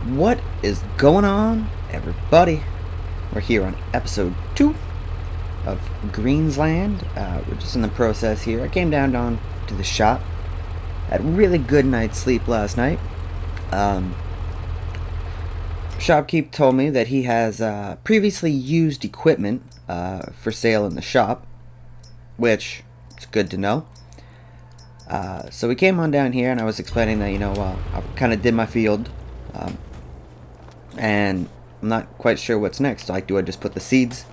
What is going on, everybody? We're here on episode 2 of Greenlands. We're just in the process here. I came down to the shop. Had a really good night's sleep last night. Shopkeep told me that he has previously used equipment for sale in the shop, which is good to know. So we came on down here, and I was explaining that, I kind of did my field, and I'm not quite sure what's next. Like, do I just put the seeds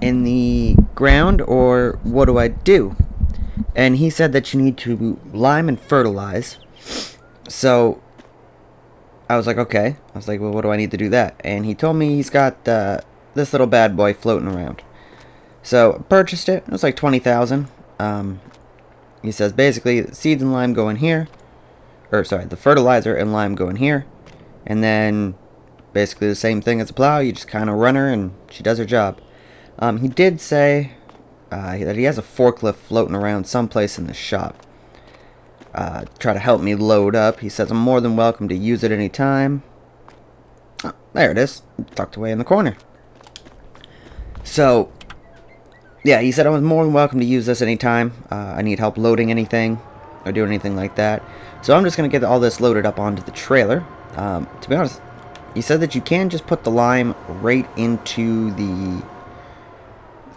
in the ground, or what do I do? And he said that you need to lime and fertilize. So I was like, okay. I was like, well, what do I need to do that? And he told me he's got this little bad boy floating around. So I purchased it. It was like 20,000. He says basically seeds and lime go in here, the fertilizer and lime go in here, and then basically the same thing as a plow. You just kind of run her and she does her job. He did say that he has a forklift floating around someplace in the shop. Try to help me load up. He says I'm more than welcome to use it any time. Oh, there it is, tucked away in the corner. So yeah, he said I was more than welcome to use this anytime. I need help loading anything or doing anything like that. So I'm just going to get all this loaded up onto the trailer. To be honest, he said that you can just put the lime right into the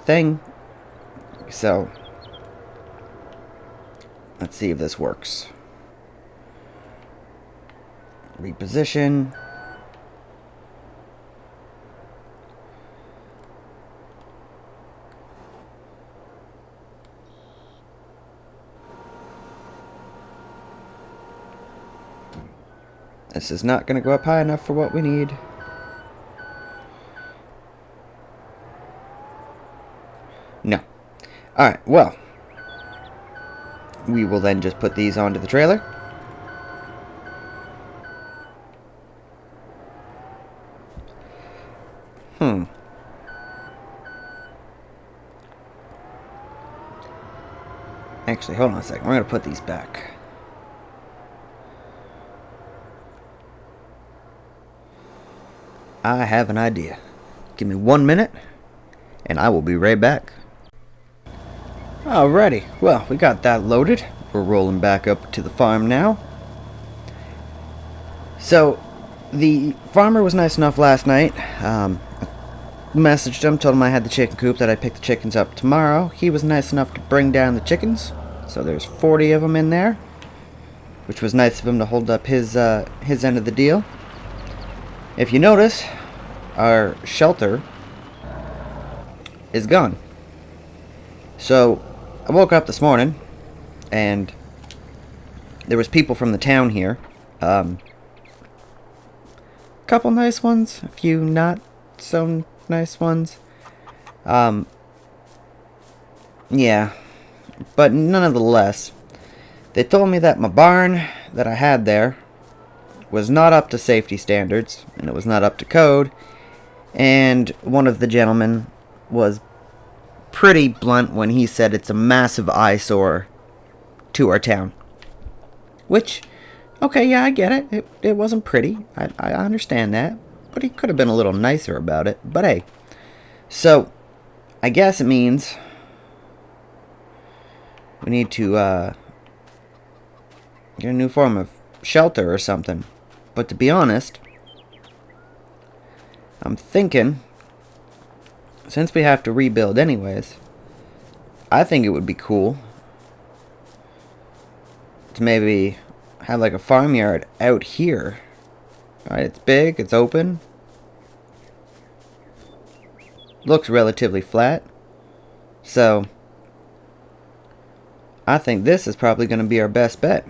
thing. So let's see if this works. Reposition. This is not going to go up high enough for what we need. No. Alright, well. We will then just put these onto the trailer. Actually, hold on a second. We're going to put these back. I have an idea. Give me 1 minute, and I will be right back. Alrighty, well, we got that loaded. We're rolling back up to the farm now. So, the farmer was nice enough last night. I messaged him, told him I had the chicken coop, that I'd pick the chickens up tomorrow. He was nice enough to bring down the chickens. So there's 40 of them in there, which was nice of him to hold up his end of the deal. If you notice, our shelter is gone. So I woke up this morning and there was people from the town here. Couple nice ones, a few not so nice ones. Yeah, but nonetheless, they told me that my barn that I had there was not up to safety standards, and it was not up to code, and one of the gentlemen was pretty blunt when he said it's a massive eyesore to our town. Which, okay, yeah, I get it. It wasn't pretty. I understand that. But he could have been a little nicer about it. But hey. So, I guess it means we need to get a new form of shelter or something. But to be honest, I'm thinking, since we have to rebuild anyways, I think it would be cool to maybe have like a farmyard out here. Alright, it's big, it's open, looks relatively flat, so I think this is probably going to be our best bet.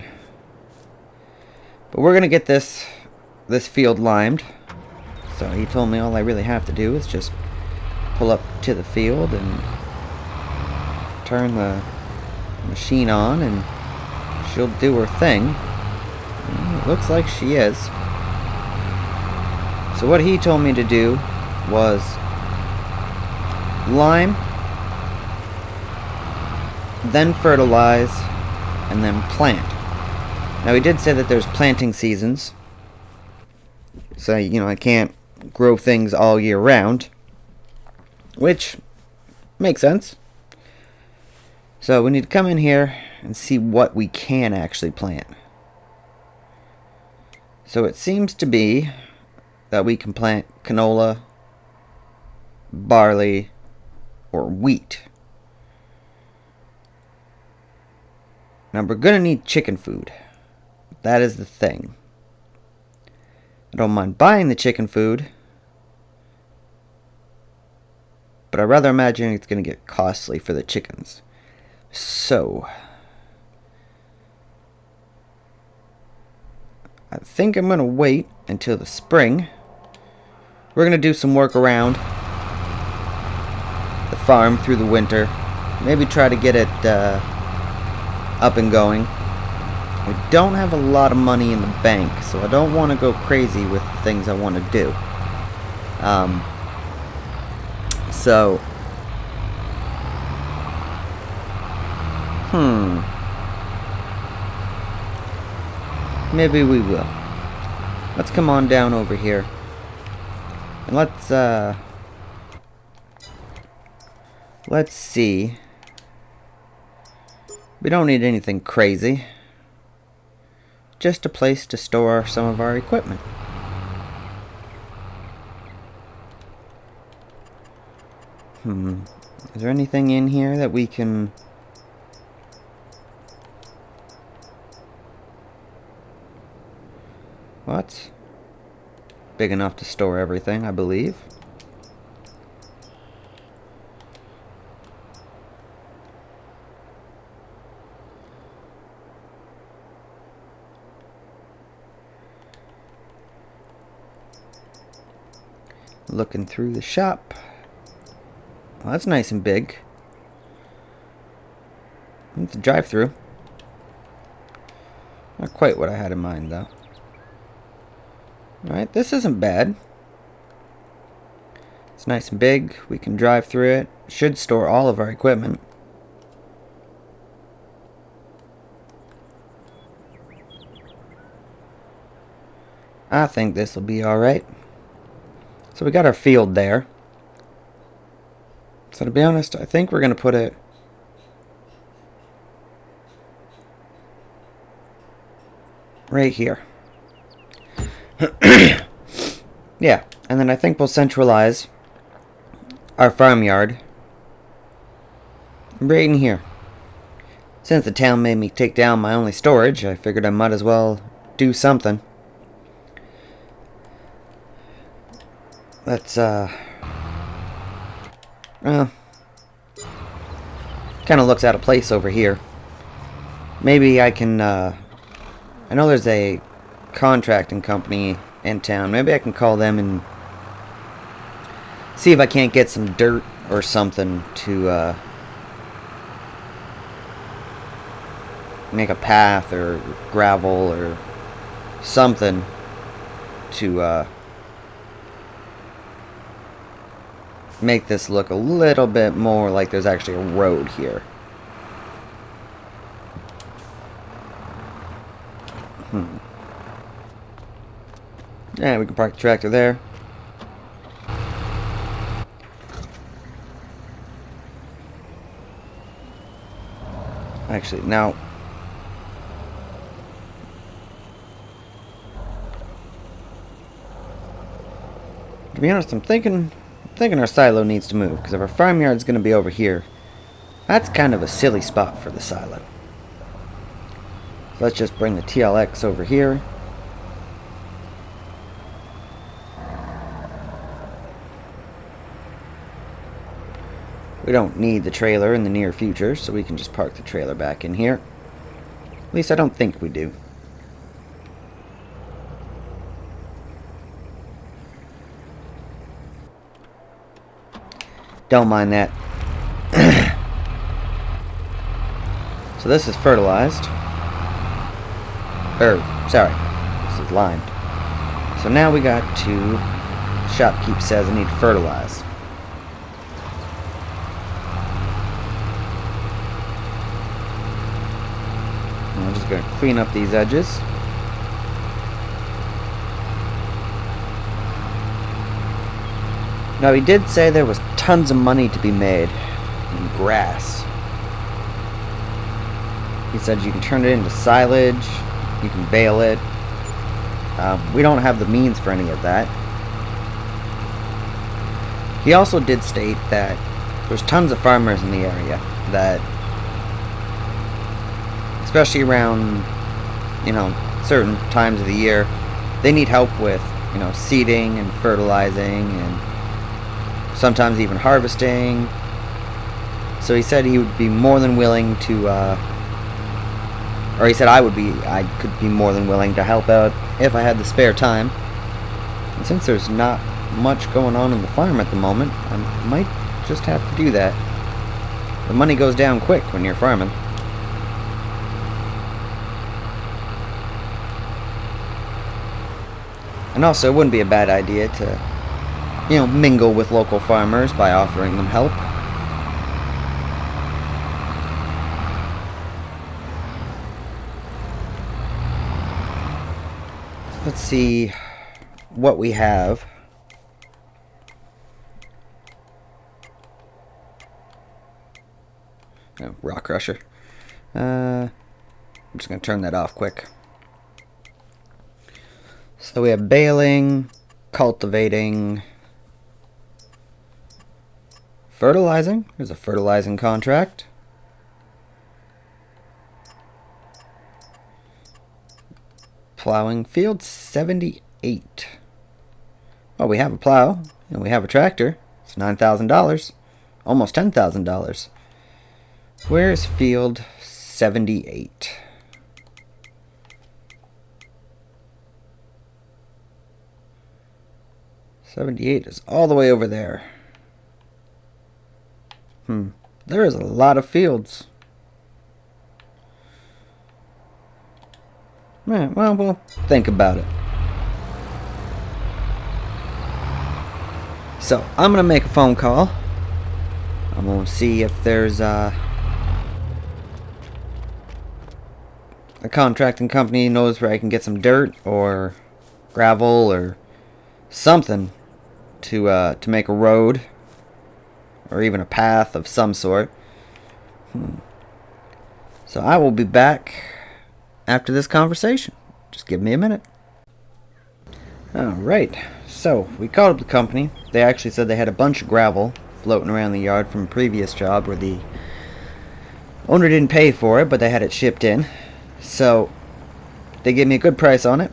But we're going to get this field limed. So he told me all I really have to do is just pull up to the field and turn the machine on and she'll do her thing. And it looks like she is. So what he told me to do was lime, then fertilize, and then plant. Now he did say that there's planting seasons. So, I can't grow things all year round, which makes sense. So we need to come in here and see what we can actually plant. So it seems to be that we can plant canola, barley, or wheat. Now we're going to need chicken food. That is the thing. I don't mind buying the chicken food, but I rather imagine it's going to get costly for the chickens. So I think I'm going to wait until the spring. We're going to do some work around the farm through the winter. Maybe try to get it up and going. We don't have a lot of money in the bank, so I don't want to go crazy with the things I want to do. Maybe we will. Let's come on down over here. And let's see. We don't need anything crazy. Just a place to store some of our equipment. Is there anything in here that we can... What? Big enough to store everything, I believe. Looking through the shop. Well, that's nice and big. It's a drive-through. Not quite what I had in mind, though. Alright, this isn't bad. It's nice and big. We can drive through it. Should store all of our equipment. I think this will be alright. So we got our field there. So to be honest, I think we're going to put it right here. Yeah, and then I think we'll centralize our farmyard right in here. Since the town made me take down my only storage, I figured I might as well do something. Let's, well, kind of looks out of place over here. Maybe I can, I know there's a contracting company in town. Maybe I can call them and see if I can't get some dirt or something to, make a path or gravel or something to, make this look a little bit more like there's actually a road here. Yeah, we can park the tractor there. Actually, now, to be honest, I'm thinking our silo needs to move, because if our farmyard's going to be over here, that's kind of a silly spot for the silo. So let's just bring the TLX over here. We don't need the trailer in the near future, so we can just park the trailer back in here. At least I don't think we do. Don't mind that. So this is fertilized. Sorry. This is limed. So now we got to... Shopkeep says I need to fertilize. And I'm just going to clean up these edges. Now, he did say there was tons of money to be made in grass. He said you can turn it into silage, you can bale it. We don't have the means for any of that. He also did state that there's tons of farmers in the area that, especially around, certain times of the year, they need help with, seeding and fertilizing and sometimes even harvesting. So he said he would be more than willing to, or he said I could be more than willing to help out if I had the spare time. And since there's not much going on in the farm at the moment, I might just have to do that. The money goes down quick when you're farming. And also, it wouldn't be a bad idea to, mingle with local farmers by offering them help. Let's see what we have. Oh, rock crusher. I'm just going to turn that off quick. So we have baling, cultivating, fertilizing. There's a fertilizing contract. Plowing field 78. Well, we have a plow and we have a tractor. It's $9,000, almost $10,000. Where's field 78? '78 is all the way over there. There is a lot of fields. Yeah, well, we'll think about it. So, I'm going to make a phone call. I'm going to see if there's a contracting company knows where I can get some dirt or gravel or something to make a road or even a path of some sort. So I will be back after this conversation. Just give me a minute. Alright, so we called up the company. They actually said they had a bunch of gravel floating around the yard from a previous job where the owner didn't pay for it, but they had it shipped in. So they gave me a good price on it.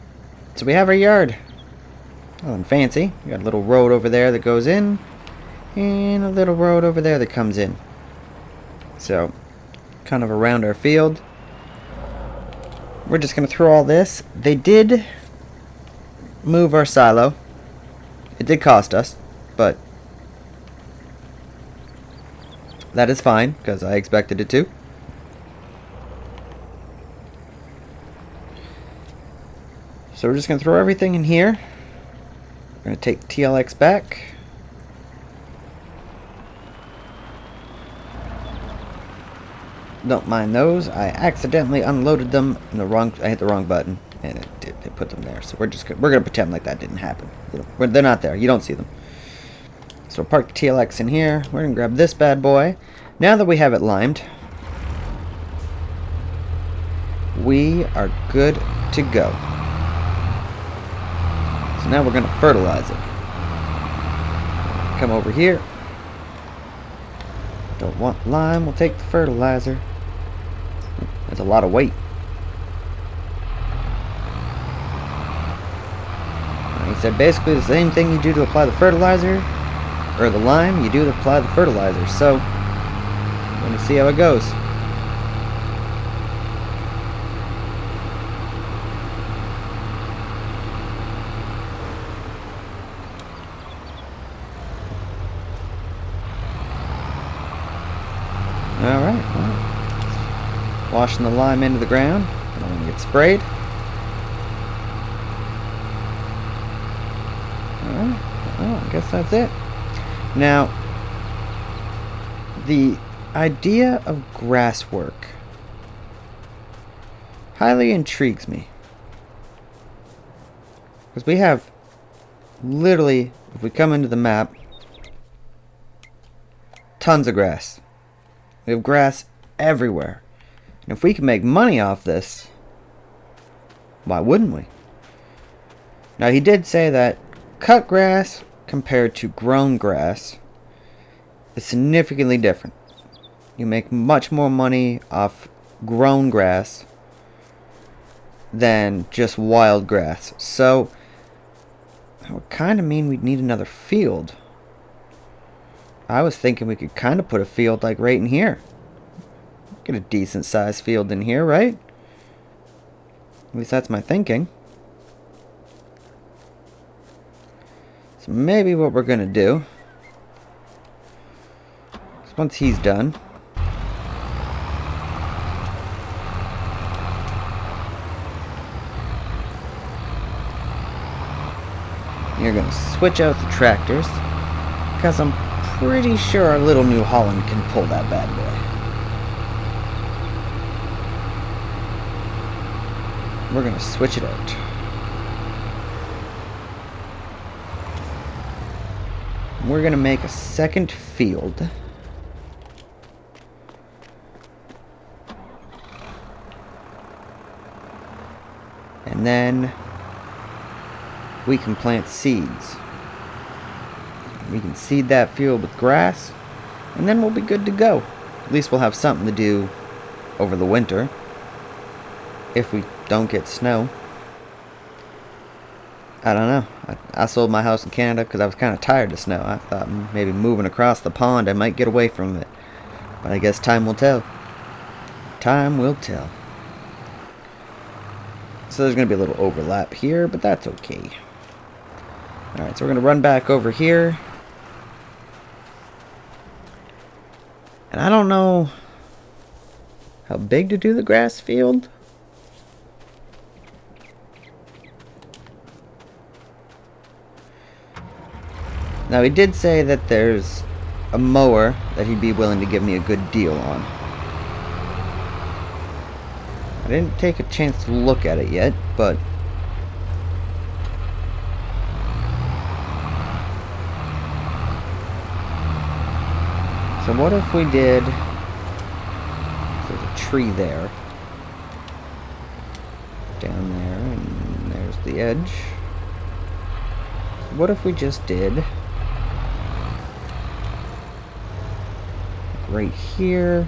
So we have our yard. Nothing fancy. We got a little road over there that goes in, and a little road over there that comes in. So, kind of around our field. We're just going to throw all this. They did move our silo. It did cost us, but that is fine, because I expected it to. So we're just going to throw everything in here. We're going to take TLX back. Don't mind those. I accidentally unloaded them in the wrong. I hit the wrong button, and it put them there. So we're gonna pretend like that didn't happen. They're not there. You don't see them. So we'll park the TLX in here. We're gonna grab this bad boy. Now that we have it limed, we are good to go. So now we're gonna fertilize it. Come over here. Don't want lime. We'll take the fertilizer. That's a lot of weight. He said basically the same thing you do to apply the fertilizer, or the lime, you do to apply the fertilizer. So, let me see how it goes. Alright, well, washing the lime into the ground. I don't want to get sprayed. Alright, well, I guess that's it. Now, the idea of grass work highly intrigues me. Because we have literally, if we come into the map, tons of grass. We have grass everywhere. And if we can make money off this, why wouldn't we? Now, he did say that cut grass compared to grown grass is significantly different. You make much more money off grown grass than just wild grass. So, that would kind of mean we'd need another field. I was thinking we could kind of put a field like right in here. Get a decent sized field in here, right? At least that's my thinking. So maybe what we're going to do is once he's done, you're going to switch out the tractors, because I'm pretty sure our little New Holland can pull that bad boy. We're going to switch it out. We're going to make a second field. And then we can plant seeds. We can seed that field with grass, and then we'll be good to go. At least we'll have something to do over the winter, if we don't get snow. I don't know. I sold my house in Canada because I was kind of tired of snow. I thought maybe moving across the pond I might get away from it. But I guess time will tell. Time will tell. So there's going to be a little overlap here, but that's okay. Alright, so we're going to run back over here. And I don't know how big to do the grass field. Now, he did say that there's a mower that he'd be willing to give me a good deal on. I didn't take a chance to look at it yet, but so what if we did, there's a tree there, down there, and there's the edge. So what if we just did right here,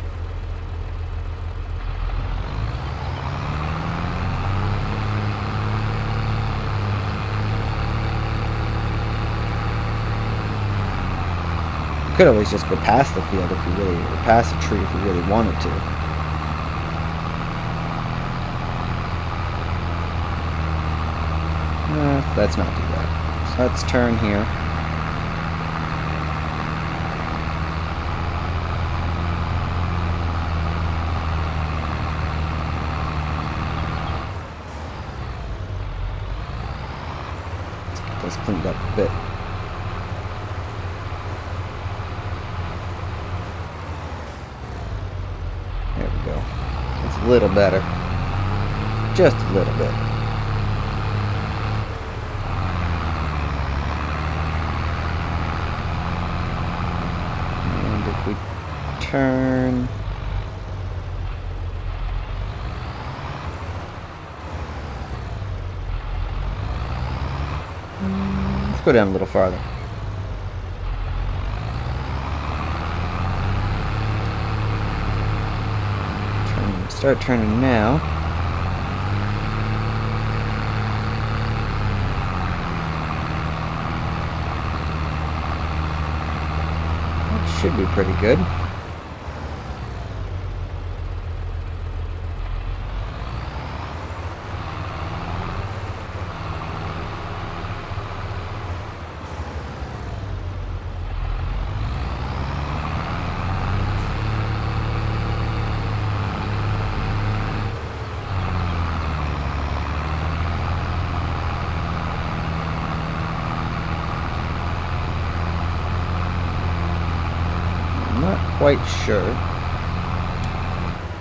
we could always just go past the field if we really, or past the tree if we really wanted to. That's not too bad. So let's turn here. Let's cleaned up a bit. There we go. It's a little better. Just a little bit. And if we turn, let's go down a little farther. Start turning now. That should be pretty good. Quite sure.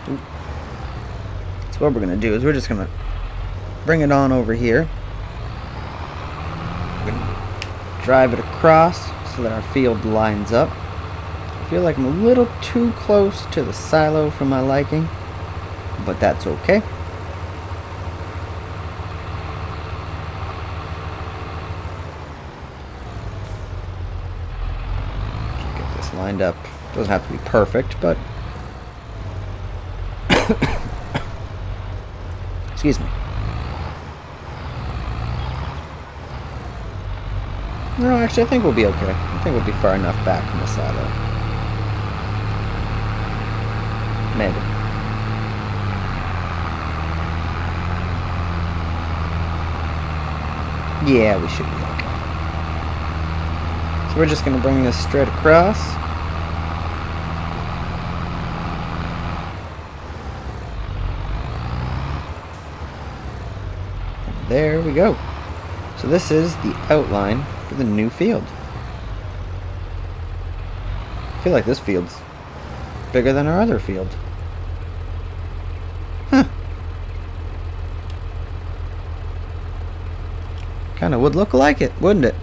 Ooh. So what we're gonna do is we're just gonna bring it on over here. We're gonna drive it across so that our field lines up. feel like I'm a little too close to the silo for my liking, but that's okay. Get this lined up. Doesn't have to be perfect, but excuse me. No, actually, I think we'll be okay. I think we'll be far enough back from the silo. Maybe. Yeah, we should be okay. So we're just going to bring this straight across. And there we go. So this is the outline for the new field. I feel like this field's bigger than our other field. Huh. Kinda would look like it, wouldn't it?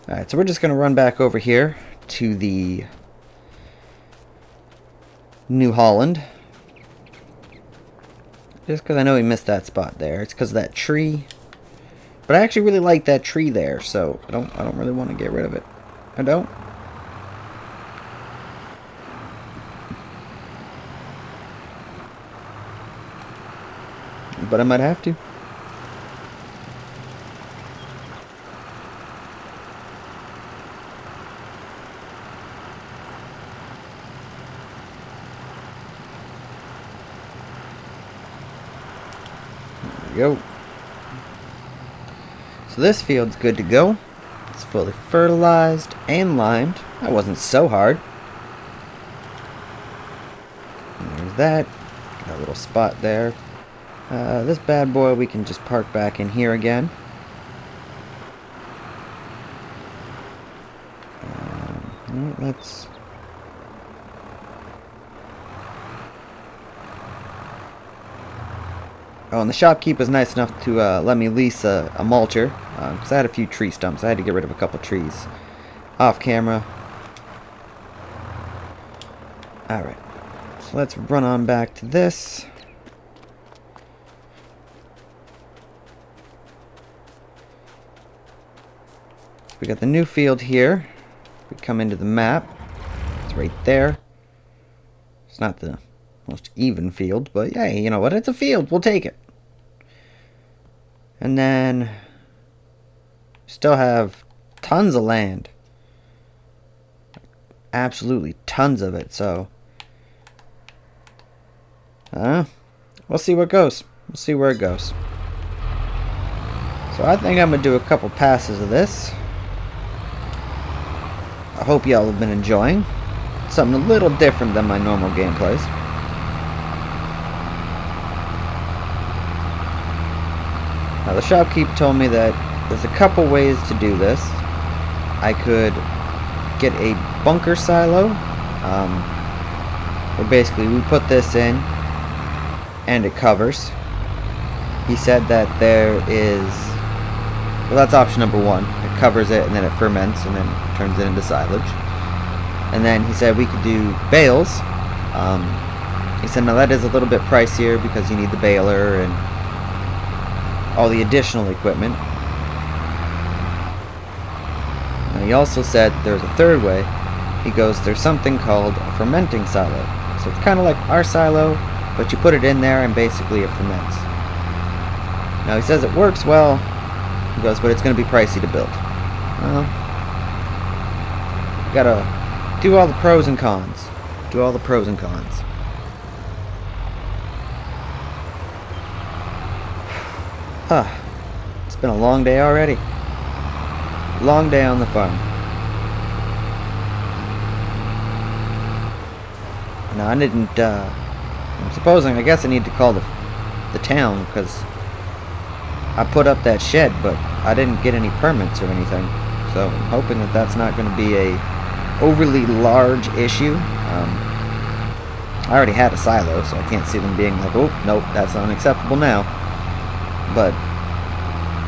Alright, so we're just gonna run back over here to the New Holland. Just because I know we missed that spot there. It's because of that tree. But I actually really like that tree there, so I don't really want to get rid of it. I don't. But I might have to. Go. So this field's good to go. It's fully fertilized and limed. That wasn't so hard. And there's that. Got a little spot there. This bad boy we can just park back in here again. Let's... Oh, and the shopkeep was nice enough to let me lease a mulcher, because I had a few tree stumps. I had to get rid of a couple trees off camera. Alright, so let's run on back to this. We got the new field here. We come into the map. It's right there. It's not the most even field, but hey, you know what? It's a field. We'll take it. And then still have tons of land. Absolutely tons of it, so we'll see what goes. We'll see where it goes. So I think I'm gonna do a couple passes of this. I hope y'all have been enjoying. Something a little different than my normal gameplays. Now the shopkeep told me that there's a couple ways to do this. I could get a bunker silo, where basically we put this in and it covers. He said that there is, well, that's option number one. It covers it and then it ferments and then turns it into silage. And then he said we could do bales. He said now that is a little bit pricier because you need the baler and all the additional equipment. Now he also said there's a third way. He goes, there's something called a fermenting silo. So it's kind of like our silo, but you put it in there and basically it ferments. Now he says it works well. He goes, but it's going to be pricey to build. Well, you gotta do all the pros and cons. Do all the pros and cons. Huh. It's been a long day already. Long day on the farm. Now I didn't, I'm supposing, I guess I need to call the town, because I put up that shed, but I didn't get any permits or anything. So I'm hoping that that's not going to be a overly large issue. I already had a silo, so I can't see them being like, oh, nope, that's unacceptable now. But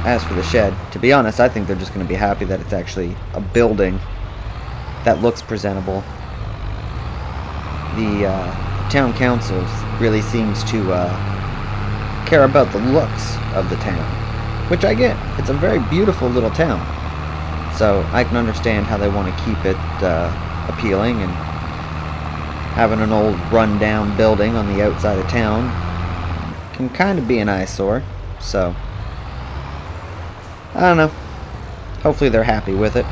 as for the shed, to be honest, I think they're just going to be happy that it's actually a building that looks presentable. The town council really seems to care about the looks of the town, which I get. It's a very beautiful little town, so I can understand how they want to keep it appealing, and having an old run-down building on the outside of town can kind of be an eyesore. So I don't know. Hopefully they're happy with it.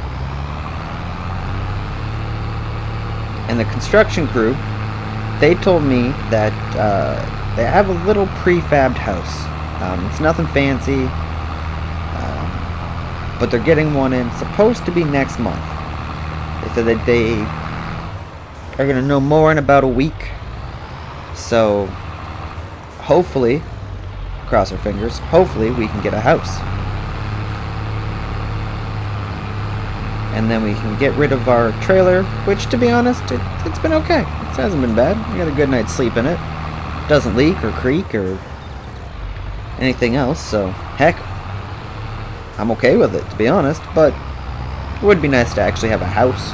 And the construction crew, they told me that they have a little prefabbed house. It's nothing fancy, but they're getting one in, supposed to be next month. They said that they are going to know more in about a week. So hopefully, cross our fingers, hopefully we can get a house. And then we can get rid of our trailer, which, to be honest, it's been okay. It hasn't been bad. We got a good night's sleep in it. Doesn't leak or creak or anything else, so heck, I'm okay with it, to be honest. But it would be nice to actually have a house.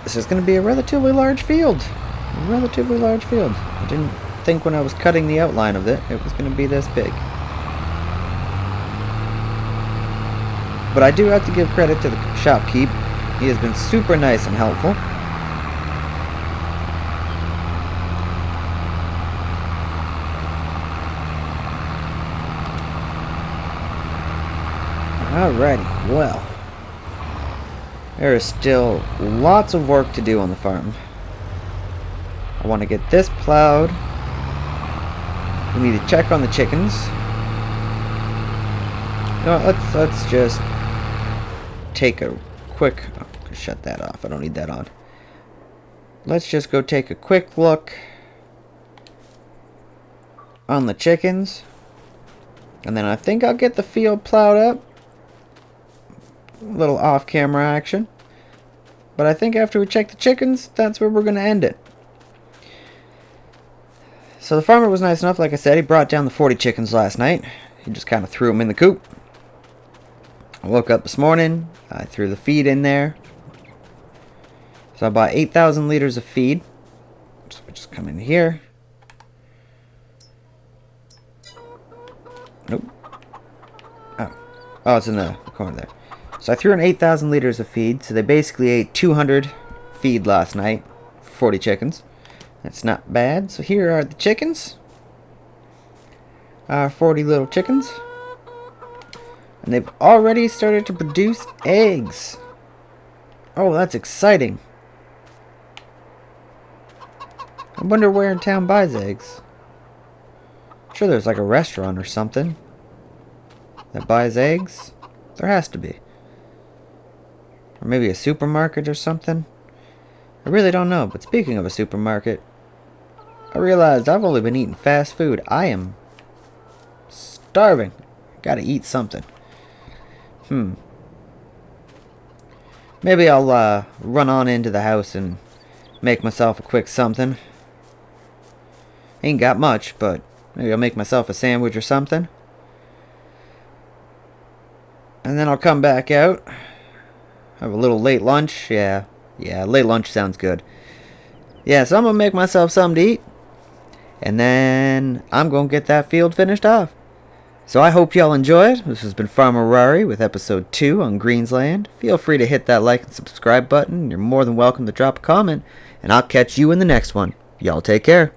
This is going to be a relatively large field. I didn't think when I was cutting the outline of it was going to be this big. But I do have to give credit to the shopkeep. He has been super nice and helpful. Alrighty, well, there is still lots of work to do on the farm. I want to get this plowed. We need to check on the chickens. No, let's just take a quick... Oh, shut that off. I don't need that on. Let's just go take a quick look on the chickens. And then I think I'll get the field plowed up. A little off-camera action. But I think after we check the chickens, that's where we're going to end it. So the farmer was nice enough, like I said, he brought down the 40 chickens last night. He just kind of threw them in the coop. I woke up this morning, I threw the feed in there. So I bought 8,000 liters of feed. So we just come in here. Nope. Oh, it's in the corner there. So I threw in 8,000 liters of feed, so they basically ate 200 feed last night for 40 chickens. That's not bad. So here are the chickens. Our 40 little chickens. And they've already started to produce eggs. Oh, that's exciting. I wonder where in town buys eggs. I'm sure there's like a restaurant or something that buys eggs. There has to be. Or maybe a supermarket or something. I really don't know. But speaking of a supermarket, I realized I've only been eating fast food. I am starving. Gotta eat something. Maybe I'll run on into the house and make myself a quick something. Ain't got much, but maybe I'll make myself a sandwich or something. And then I'll come back out. Have a little late lunch. Yeah, late lunch sounds good. Yeah, so I'm gonna make myself something to eat. And then I'm gonna get that field finished off. So I hope y'all enjoyed. This has been Farmer Rarri with episode 2 on Greenlands. Feel free to hit that like and subscribe button. You're more than welcome to drop a comment. And I'll catch you in the next one. Y'all take care.